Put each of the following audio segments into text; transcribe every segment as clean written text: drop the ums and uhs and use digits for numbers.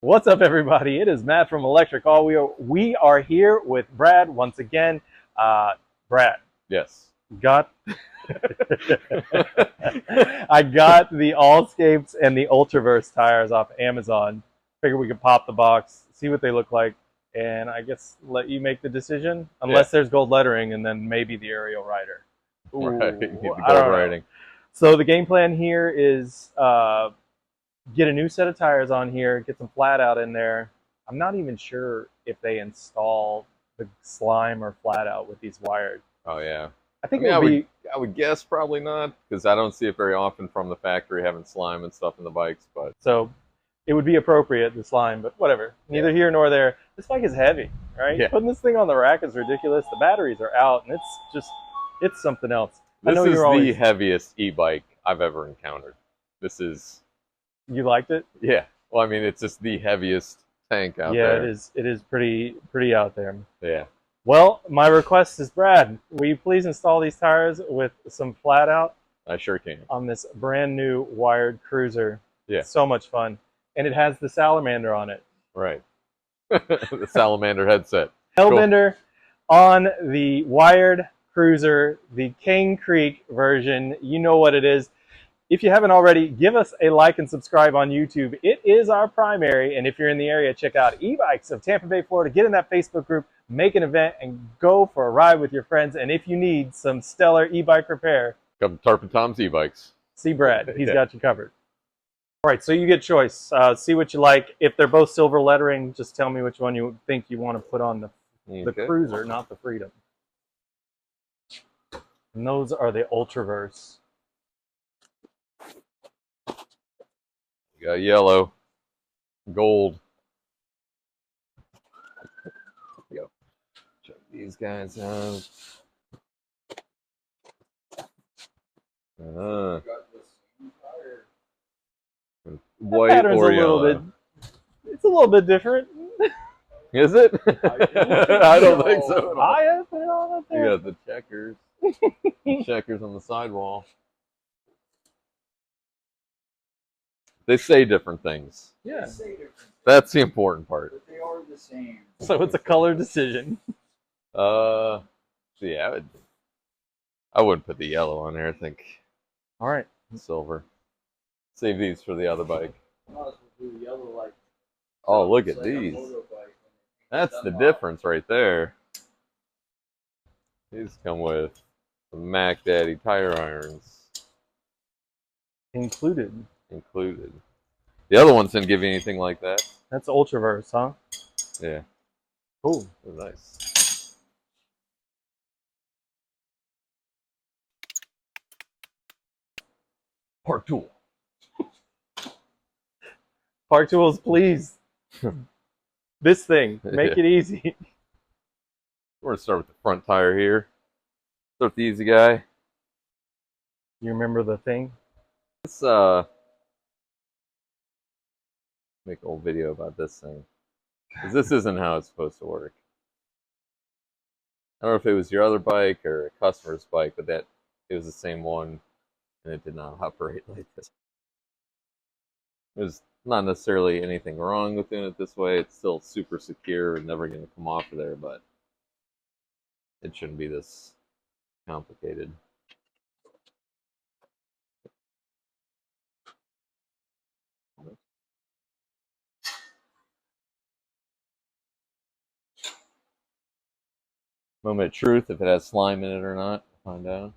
What's up, everybody? It is Matt from Electric All. We are here with Brad once again. Brad, Yes. got I got the Allscapes and the Ultraverse tires off Amazon. Figured we could pop the box, see what they look like, and I guess let you make the decision. Unless there's gold lettering, and then maybe the aerial rider. Ooh, Right. You need the I don't gold know. writing. So the game plan here is get a new set of tires on here, get some flat out in there. I'm not even sure if they install the slime or flat out with these wired. Oh yeah. I think I it would be I would guess probably not, because I don't see it very often from the factory having slime and stuff in the bikes. But so. It would be appropriate, the slime, but whatever. Neither here nor there. This bike is heavy, right? yeah, Putting this thing on the rack is ridiculous. The batteries are out, and it's something else. I this know is you're the always heaviest e-bike I've ever encountered. This is you liked it. yeah. Well, I mean, it's just the heaviest tank out Yeah, there. it is. It is pretty out there. Yeah. Well, my request is, Brad, will you please install these tires with some flat out I sure can. on this brand new wired cruiser? Yeah. So much fun. And it has the salamander on it. Right. The salamander headset. Hellbender on the wired cruiser, the Cane Creek version. You know what it is. If you haven't already, give us a like and subscribe on YouTube. It is our primary, and if you're in the area, check out e-bikes of Tampa Bay, Florida. Get in that Facebook group, make an event, and go for a ride with your friends. And if you need some stellar e-bike repair, Come to Tarpon Tom's e-bikes. see Brad. He's Yeah. got you covered. All right, so you get choice. See what you like. If they're both silver lettering, just tell me which one you think you want to put on the Okay. Cruiser, not the Freedom. And those are the Ultraverse. You got yellow, gold. Go. Check these guys out. White Pattern's or a little yellow? bit. It's a little bit different. Is it? I don't think so. At all. I put it all up You there. got the checkers. Checkers on the sidewall. They say different things. Yeah. That's the important part. But they are the same. So it's a color decision. Yeah, I wouldn't put the yellow on there. I think All right. silver. Save these for the other bike. Might as well do yellow like. Oh, look it's at like a these. motorbike. That's the difference right there. These come with some Mac Daddy tire irons Included. included. The other ones didn't give you anything like that. That's Ultraverse, huh? Yeah. Cool. They're nice. Park tool. Park Tools, please. This thing. Make it easy. We're gonna start with the front tire here. Start with the easy guy. You remember the thing? Let's make a whole video about this thing. Because this isn't how it's supposed to work. I don't know if it was your other bike or a customer's bike, but it was the same one and it did not operate like this. There's not necessarily anything wrong with doing it this way. It's still super secure and never going to come off of there, but it shouldn't be this complicated. Moment of truth, if it has slime in it or not, find out.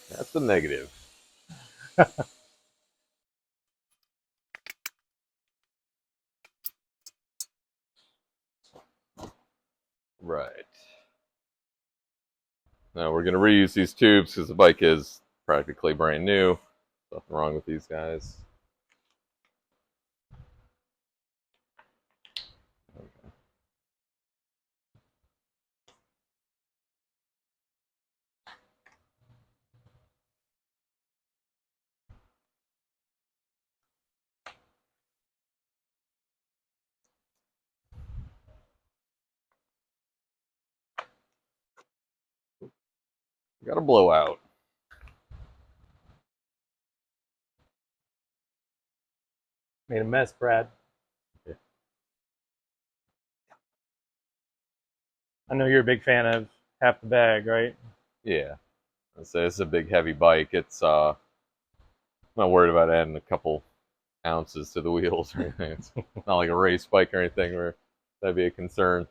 That's the negative. Right. Now we're going to reuse these tubes because the bike is practically brand new. Nothing wrong with these guys. Okay. Got a blowout. Made a mess, Brad. Yeah. I know you're a big fan of half the bag, right? Yeah. So it's a big heavy bike. It's I'm not worried about adding a couple ounces to the wheels or anything. It's not like a race bike or anything where that'd be a concern.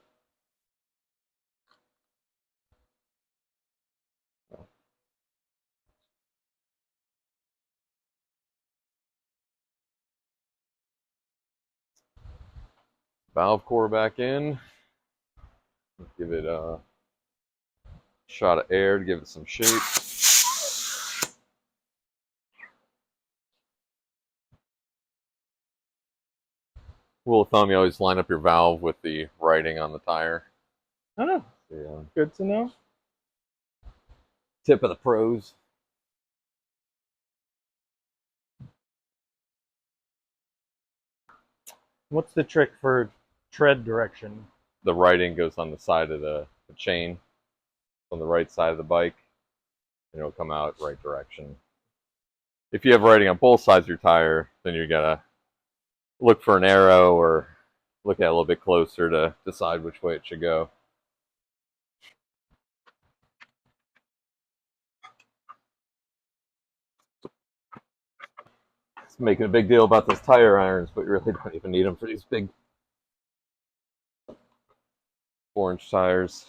Valve core back in. Give it a shot of air to give it some shape. Rule of thumb, you always line up your valve with the writing on the tire. I don't know. Yeah. Good to know. Tip of the pros. What's the trick for tread direction? The writing goes on the side of the chain on the right side of the bike, and it'll come out right direction. If you have writing on both sides of your tire, then you gotta look for an arrow or look at it a little bit closer to decide which way it should go. It's making a big deal about those tire irons, but you really don't even need them for these big 4-inch tires.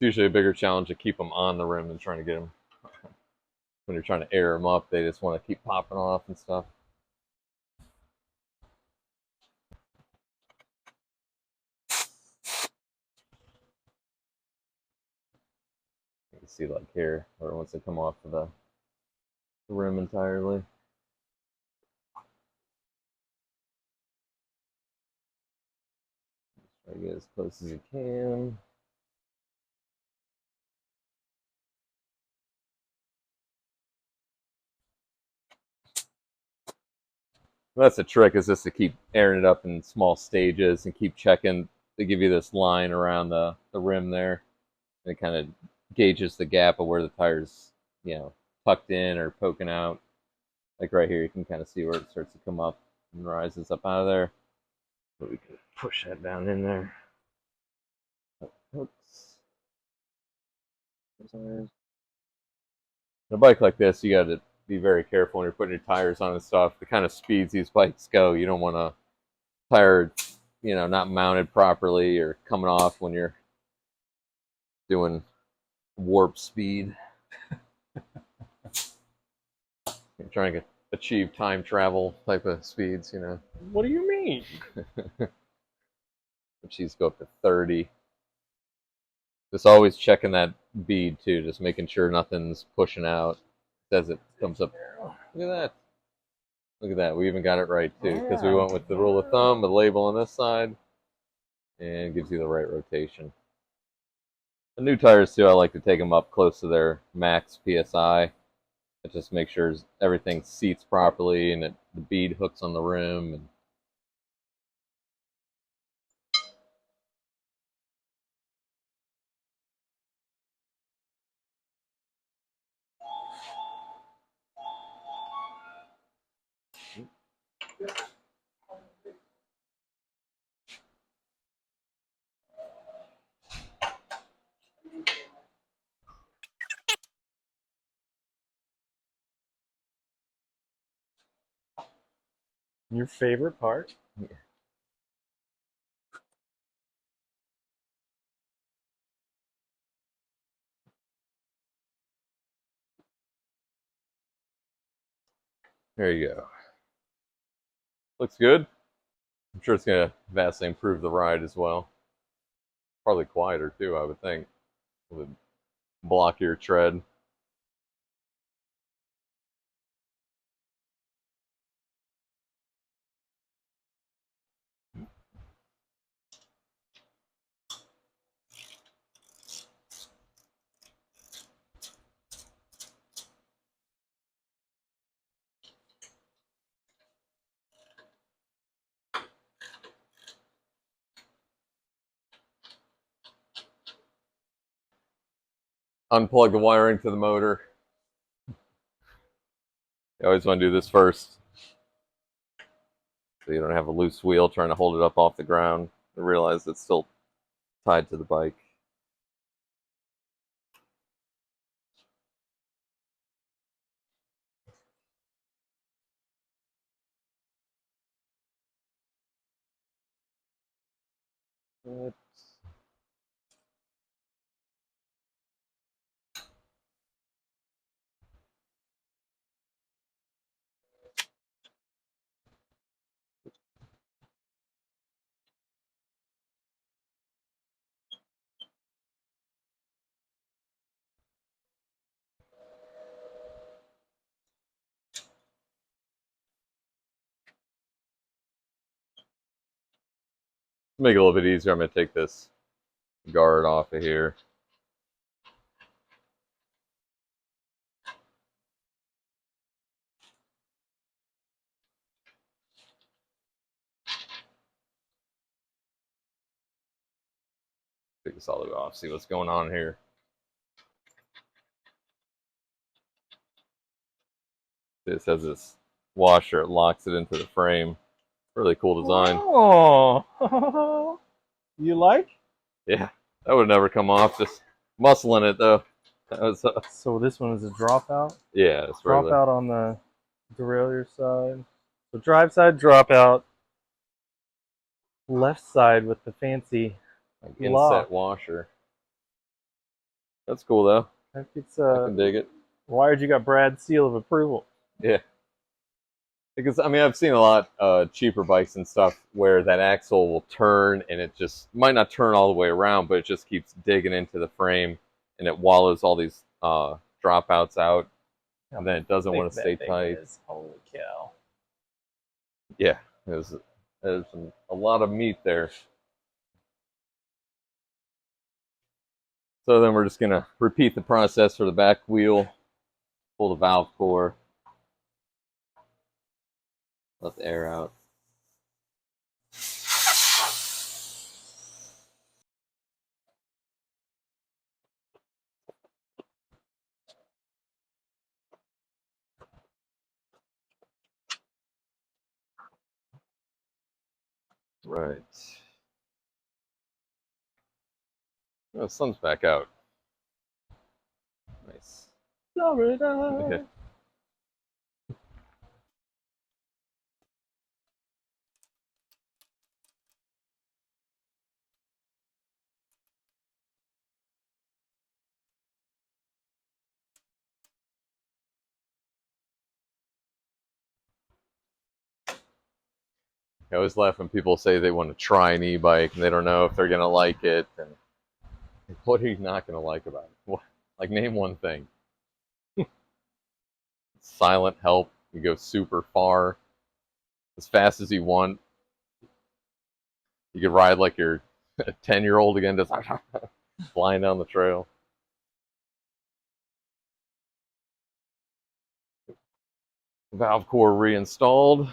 It's usually a bigger challenge to keep them on the rim than trying to get them. When you're trying to air them up, they just want to keep popping off and stuff. You can see like here, where it wants to come off of the rim entirely. Try to get as close as you can. That's the trick, is just to keep airing it up in small stages and keep checking. They give you this line around the rim there. And it kind of gauges the gap of where the tire's, tucked in or poking out. Like right here, you can kind of see where it starts to come up and rises up out of there. But we can push that down in there. Hooks. In a bike like this, you got to be very careful when you're putting your tires on and stuff. The kind of speeds these bikes go, you don't want to tire, not mounted properly or coming off when you're doing warp speed. You're trying to achieve time travel type of speeds, What do you mean? She's go up to 30. Just always checking that bead too, just making sure nothing's pushing out as it comes up. Look at that. Look at that. We even got it right too, because we went with the rule of thumb, the label on this side, and it gives you the right rotation. The new tires too, I like to take them up close to their max PSI. It just makes sure everything seats properly and the bead hooks on the rim. And Your favorite part? there you go. Looks good. I'm sure it's going to vastly improve the ride as well. Probably quieter too, I would think. With blockier tread. Unplug the wiring to the motor. You always want to do this first. So you don't have a loose wheel trying to hold it up off the ground and realize it's still tied to the bike. But to make it a little bit easier, I'm going to take this guard off of here. Take this all the way off, see what's going on here. This has this washer, it locks it into the frame. Really cool design. Oh, you like? Yeah, that would never come off. Just muscling it though. That was, So this one is a dropout. yeah, it's really Dropout on the derailleur side. So drive side dropout. Left side with the fancy like lock. inset washer. That's cool though. That gets I can dig it. wired. You got Brad's seal of approval. Yeah. Because I mean, I've seen a lot cheaper bikes and stuff where that axle will turn and it just might not turn all the way around, but it just keeps digging into the frame and it wallows all these dropouts out, and then it doesn't want to stay tight. Holy cow! Yeah, there's a lot of meat there. So then we're just gonna repeat the process for the back wheel. Pull the valve core, let the air out. Right. Oh, the sun's back out. Nice. Florida. I always laugh when people say they want to try an e-bike and they don't know if they're gonna like it. And what are you not gonna like about it? What, like, name one thing. Silent help. You go super far, as fast as you want. You could ride like you're a 10-year-old again, just flying down the trail. Valve core reinstalled.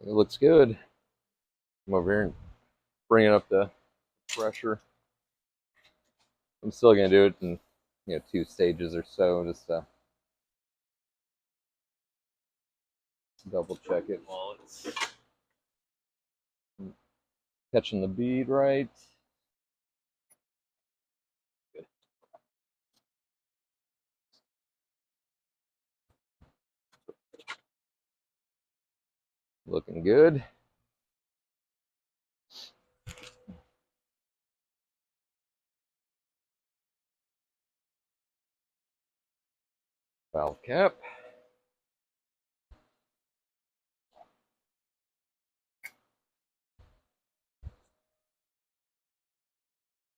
It looks good. Come over here and bring it up the pressure. I'm still gonna do it in 2 stages or so, just to double check it while it's catching the bead right. Looking good. Valve cap.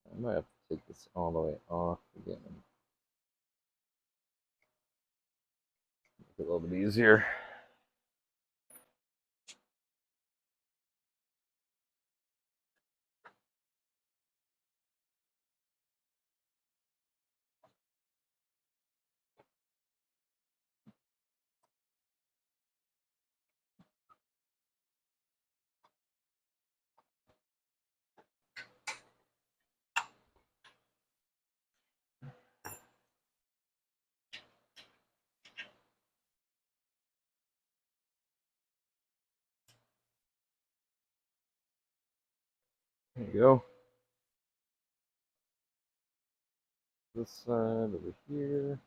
I might have to take this all the way off again. Make it a little bit easier. There you go. This side over here.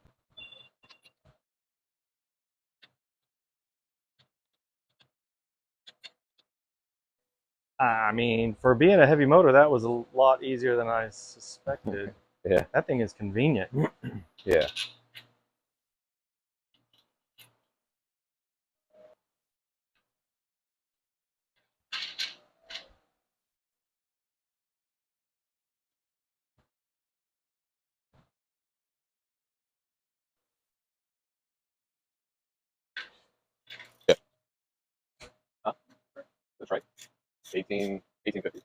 I mean, for being a heavy motor, that was a lot easier than I suspected. Yeah. That thing is convenient. Yeah. Yeah. That's right. 1850.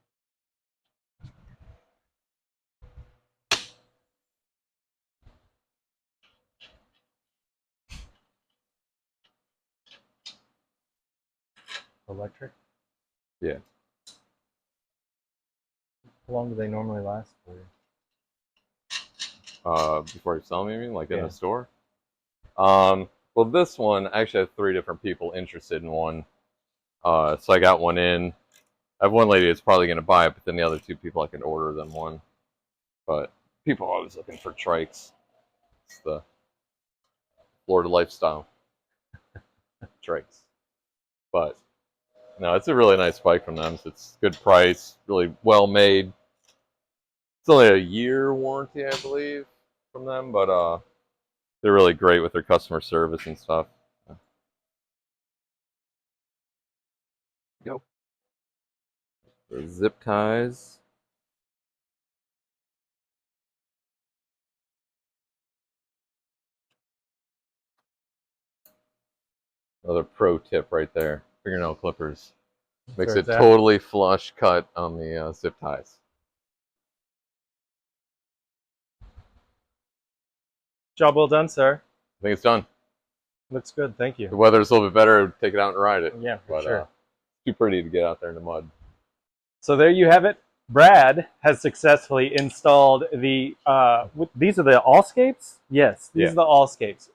Electric. Yeah. How long do they normally last for? Before you sell me, like in Yeah. the store. Well, this one I actually have 3 different people interested in one. So I got one in. I have one lady that's probably going to buy it, but then the other 2 people I can order them one. But people are always looking for trikes. It's the Florida lifestyle. Trikes. But no, it's a really nice bike from them. So it's good price, really well made. It's only a year warranty, I believe, from them, but they're really great with their customer service and stuff. Go. The zip ties. Another pro tip right there. Fingernail clippers. Makes it totally flush cut on the zip ties. Job well done, sir. I think it's done. Looks good, thank The you. weather's a little bit better, take it out and ride it. Yeah, for But sure. too pretty to get out there in the mud. So there you have it. Brad has successfully installed the, these are the Allscapes? Yes, these are the Allscapes.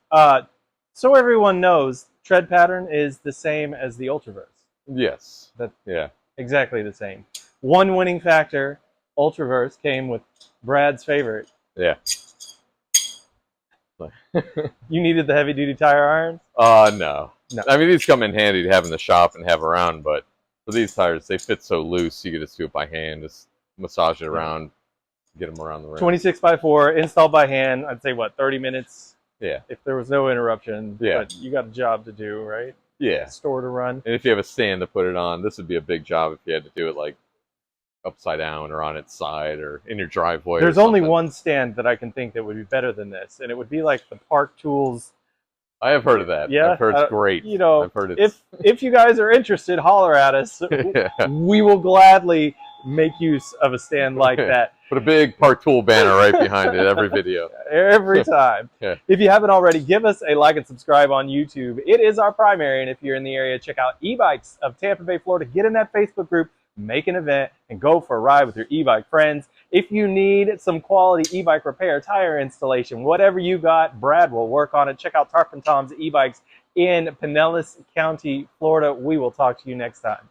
So everyone knows, tread pattern is the same as the Ultraverse. Yes. Yeah. Exactly the same. One winning factor, Ultraverse, came with Brad's favorite. Yeah. You needed the heavy duty tire irons? No. No. I mean, these come in handy to have in the shop and have around, but for these tires, they fit so loose, you can just do it by hand, just massage it around, get them around the rim. 26x4, installed by hand. I'd say, what, 30 minutes? Yeah. If there was no interruption. Yeah. But you got a job to do, right? Yeah. Store to run. And if you have a stand to put it on, this would be a big job if you had to do it like upside down or on its side or in your driveway. There's only one stand that I can think that would be better than this, and it would be like the Park Tools. I have heard of that. Yeah, I've heard it's great. You know, I've heard it's... if you guys are interested, holler at us. Yeah. We will gladly make use of a stand like that. Put a big Park Tool banner right behind it every video. Every time. Yeah. If you haven't already, give us a like and subscribe on YouTube. It is our primary, and if you're in the area, check out E-Bikes of Tampa Bay, Florida. Get in that Facebook group, make an event, and go for a ride with your e-bike friends. If you need some quality e-bike repair, tire installation, whatever you got, Brad will work on it. Check out Tarpon Tom's e-bikes in Pinellas County, Florida. We will talk to you next time.